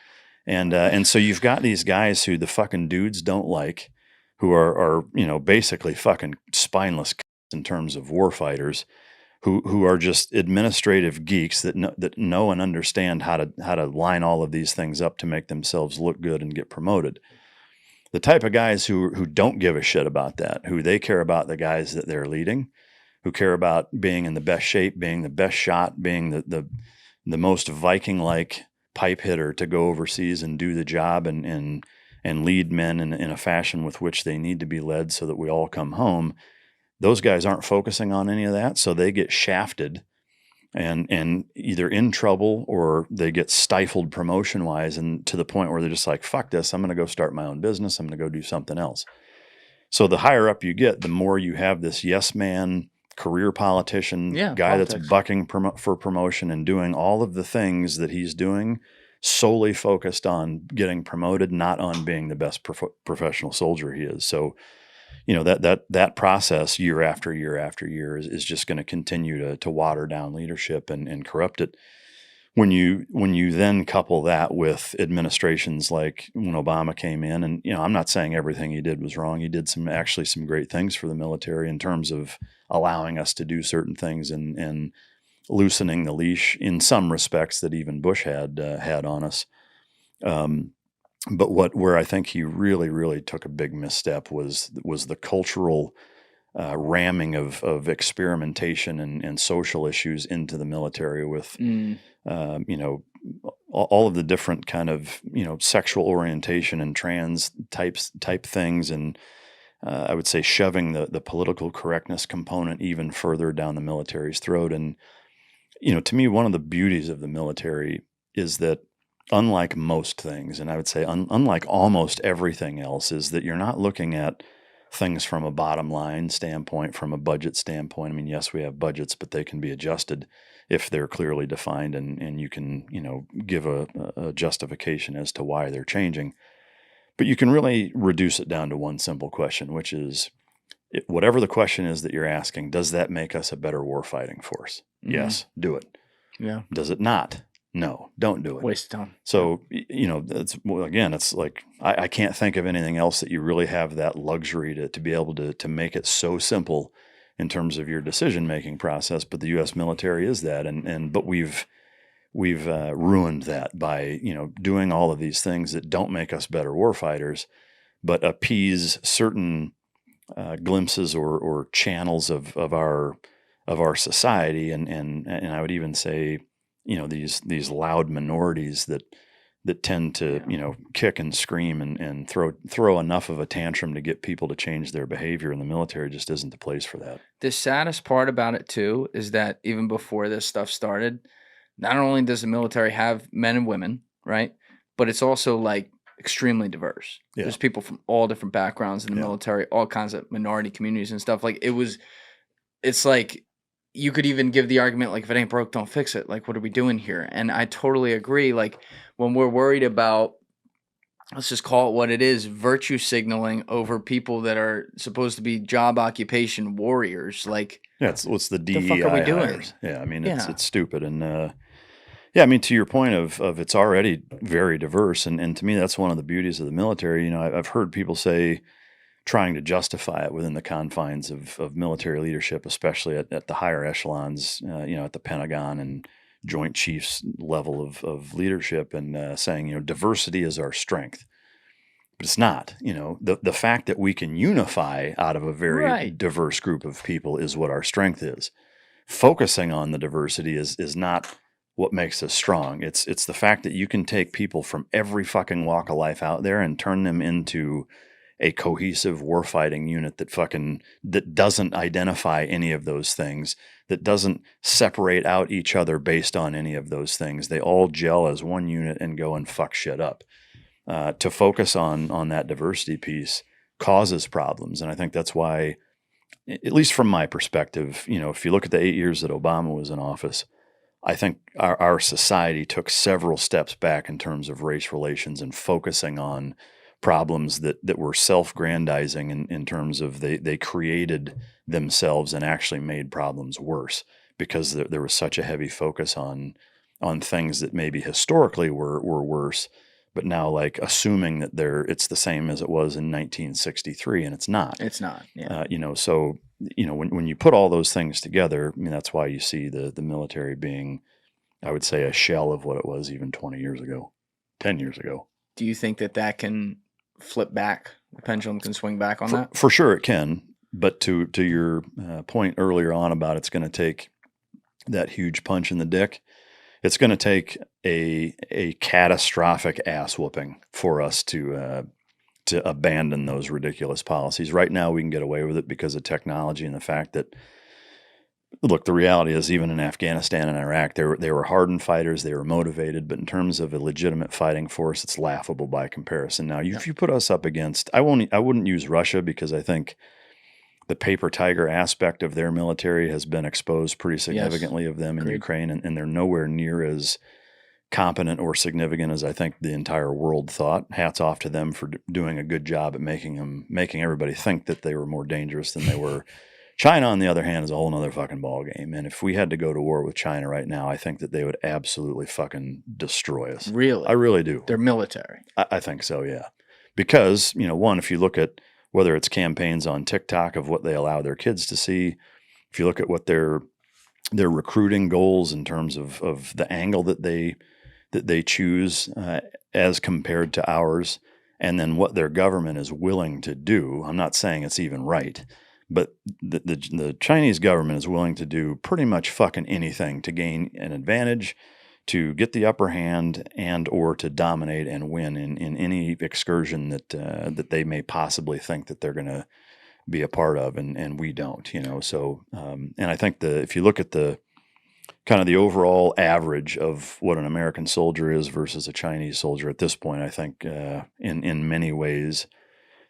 And so you've got these guys who the fucking dudes don't like, who are basically fucking spineless in terms of war fighters, who are just administrative geeks that know and understand how to line all of these things up to make themselves look good and get promoted. The type of guys who don't give a shit about that, who they care about the guys that they're leading, who care about being in the best shape, being the best shot, being the most Viking-like pipe hitter to go overseas and do the job and lead men in a fashion with which they need to be led so that we all come home. Those guys aren't focusing on any of that, so they get shafted and either in trouble or they get stifled promotion-wise and to the point where they're just like, fuck this, I'm going to go start my own business, I'm going to go do something else. So the higher up you get, the more you have this yes man, career politician, guy politics. That's bucking for promotion and doing all of the things that he's doing solely focused on getting promoted, not on being the best professional soldier he is. So that process year after year after year is just going to continue to water down leadership and corrupt it. When you then couple that with administrations like when Obama came in, and I'm not saying everything he did was wrong. He did some great things for the military in terms of allowing us to do certain things and loosening the leash in some respects that even Bush had on us. But where I think he really, really took a big misstep was the cultural ramming of experimentation and social issues into the military with, you know, all of the different kind of, you know, sexual orientation and trans type things. And I would say shoving the political correctness component even further down the military's throat. And, you know, to me, one of the beauties of the military is that unlike most things, and I would say unlike almost everything else, is that you're not looking at things from a bottom line standpoint, from a budget standpoint. I mean, yes, we have budgets, but they can be adjusted if they're clearly defined and you can, you know, give a justification as to why they're changing. But you can really reduce it down to one simple question, which is whatever the question is that you're asking, does that make us a better warfighting force? Yes, do it. Yeah. Does it not? No, don't do it. Waste of time. So, you know, again, it's like I can't think of anything else that you really have that luxury to be able to make it so simple in terms of your decision-making process. But the U.S. military is that. But we've ruined that by, you know, doing all of these things that don't make us better warfighters, but appease certain glimpses or channels of our society, and I would even say, you know, these loud minorities that tend to, you know, kick and scream and throw enough of a tantrum to get people to change their behavior, and the military just isn't the place for that. The saddest part about it too is that even before this stuff started, not only does the military have men and women, right, but it's also like extremely diverse. Yeah. There's people from all different backgrounds in the military, all kinds of minority communities and stuff. Like it's like you could even give the argument, like, if it ain't broke, don't fix it. Like, what are we doing here? And I totally agree. Like, when we're worried about, let's just call it what it is, virtue signaling over people that are supposed to be job occupation warriors, like, yeah, what's the DEI? The fuck are we doing? Hires? Yeah, I mean, it's stupid. And yeah, I mean, to your point of it's already very diverse, and to me, that's one of the beauties of the military. You know, I've heard people say, trying to justify it within the confines of military leadership, especially at the higher echelons, you know, at the Pentagon and Joint Chiefs level of leadership, and saying, you know, diversity is our strength. But it's not. You know, the fact that we can unify out of a very diverse group of people is what our strength is. Focusing on the diversity is not what makes us strong. It's the fact that you can take people from every fucking walk of life out there and turn them into a cohesive warfighting unit that doesn't identify any of those things, that doesn't separate out each other based on any of those things. They all gel as one unit and go and fuck shit up. To focus on that diversity piece causes problems. And I think that's why, at least from my perspective, you know, if you look at the 8 years that Obama was in office, I think our society took several steps back in terms of race relations and focusing on problems that were self-grandizing in terms of they created themselves and actually made problems worse because there was such a heavy focus on things that maybe historically were worse, but now, like, assuming that it's the same as it was in 1963, and it's not. It's not. Yeah. You know, so, you know, when you put all those things together, I mean, that's why you see the military being, I would say, a shell of what it was even 20 years ago, 10 years ago. Do you think that can flip back? The pendulum can swing back on that? For sure it can. But to your point earlier on about it's going to take that huge punch in the dick, it's going to take a catastrophic ass whooping for us to abandon those ridiculous policies. Right now we can get away with it because of technology and the fact that, look, the reality is even in Afghanistan and Iraq, they were hardened fighters, they were motivated, but in terms of a legitimate fighting force, it's laughable by comparison. Now, if you put us up against, I wouldn't use Russia because I think the paper tiger aspect of their military has been exposed pretty significantly of them in Ukraine, and they're nowhere near as competent or significant as I think the entire world thought. Hats off to them for doing a good job at making everybody think that they were more dangerous than they were. China, on the other hand, is a whole nother fucking ballgame. And if we had to go to war with China right now, I think that they would absolutely fucking destroy us. Really? I really do. They're military. I think so, yeah. Because, you know, one, if you look at whether it's campaigns on TikTok of what they allow their kids to see, if you look at what their recruiting goals in terms of the angle that they choose as compared to ours, and then what their government is willing to do, I'm not saying it's even right, But the Chinese government is willing to do pretty much fucking anything to gain an advantage, to get the upper hand, and or to dominate and win in any excursion that they may possibly think that they're going to be a part of, and we don't, So, and I think if you look at the kind of the overall average of what an American soldier is versus a Chinese soldier at this point, I think in many ways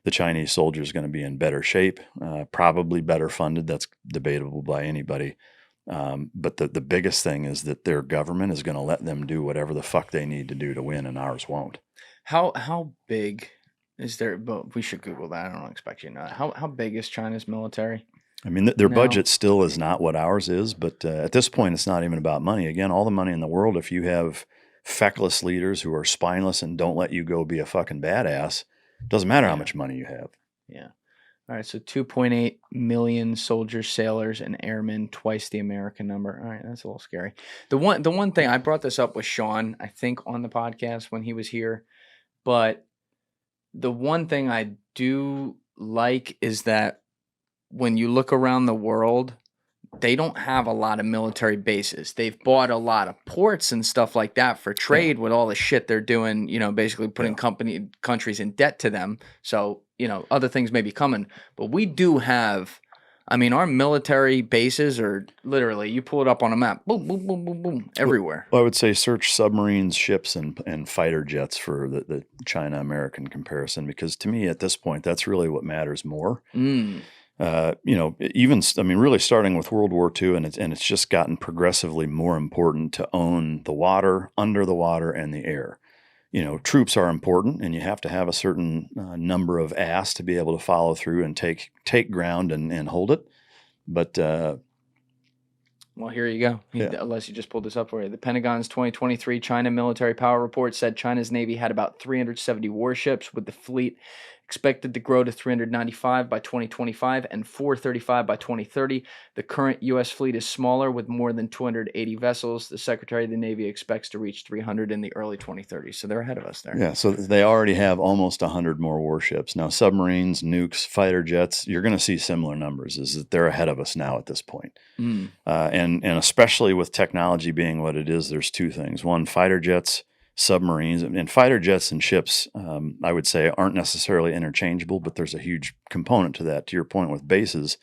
the Chinese soldier is going to be in better shape, probably better funded. That's debatable by anybody. But the biggest thing is that their government is going to let them do whatever the fuck they need to do to win, and ours won't. How big is there? But we should Google that. I don't expect you to know. How big is China's military? I mean, their budget still is not what ours is, but at this point, it's not even about money. Again, all the money in the world, if you have feckless leaders who are spineless and don't let you go be a fucking badass, doesn't matter how much money you have. Yeah. All right, so 2.8 million soldiers, sailors, and airmen, twice the American number. All right, that's a little scary. The one thing, I brought this up with Sean, I think, on the podcast when he was here, but the one thing I do like is that when you look around the world, they don't have a lot of military bases. They've bought a lot of ports and stuff like that for trade with all the shit they're doing, basically putting countries in debt to them. So, other things may be coming. But we do have, our military bases are literally, you pull it up on a map, boom, boom, boom, boom, boom, everywhere. Well, I would say search submarines, ships, and fighter jets for the China-American comparison, because to me at this point, that's really what matters more. Really starting with World War II, and it's just gotten progressively more important to own the water, under the water, and the air. Troops are important, and you have to have a certain number of ass to be able to follow through and take ground and hold it. But well, here you go. Unless you just pulled this up for you. The Pentagon's 2023 China military power report said China's Navy had about 370 warships, with the fleet expected to grow to 395 by 2025 and 435 by 2030. The current U.S. fleet is smaller, with more than 280 vessels. The Secretary of the Navy expects to reach 300 in the early 2030s. So they're ahead of us there. Yeah, so they already have almost 100 more warships. Now, submarines, nukes, fighter jets, you're going to see similar numbers, is that they're ahead of us now at this point. And especially with technology being what it is, there's two things. One, fighter jets, submarines, and fighter jets and ships, I would say, aren't necessarily interchangeable, but there's a huge component to that. To your point with bases,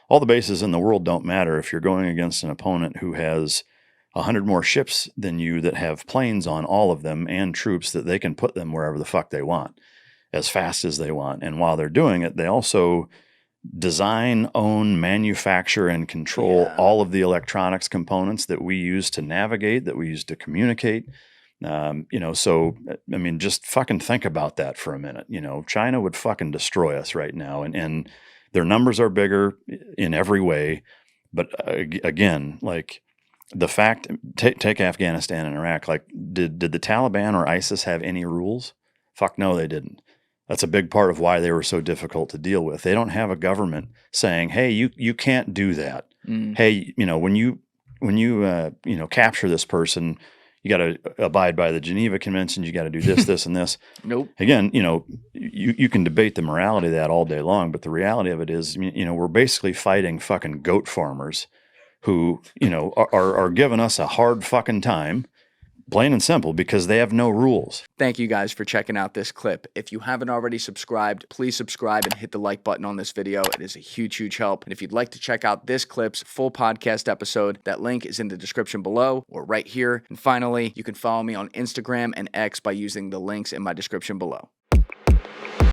all the bases in the world don't matter if you're going against an opponent who has 100 more ships than you that have planes on all of them and troops that they can put them wherever the fuck they want, as fast as they want. And while they're doing it, they also design, own, manufacture, and control all of the electronics components that we use to navigate, that we use to communicate. Just fucking think about that for a minute. China would fucking destroy us right now, and their numbers are bigger in every way. But again, like the fact, take Afghanistan and Iraq. Like, did the Taliban or ISIS have any rules? Fuck no, they didn't. That's a big part of why they were so difficult to deal with. They don't have a government saying, "Hey, you can't do that." Hey, when you capture this person, you got to abide by the Geneva Conventions. You got to do this, this, and this. Nope. Again, you can debate the morality of that all day long, but the reality of it is, we're basically fighting fucking goat farmers who, are giving us a hard fucking time, plain and simple, because they have no rules. Thank you guys for checking out this clip. If you haven't already subscribed, please subscribe and hit the like button on this video. It is a huge, huge help. And if you'd like to check out this clip's full podcast episode, that link is in the description below or right here. And finally, you can follow me on Instagram and X by using the links in my description below.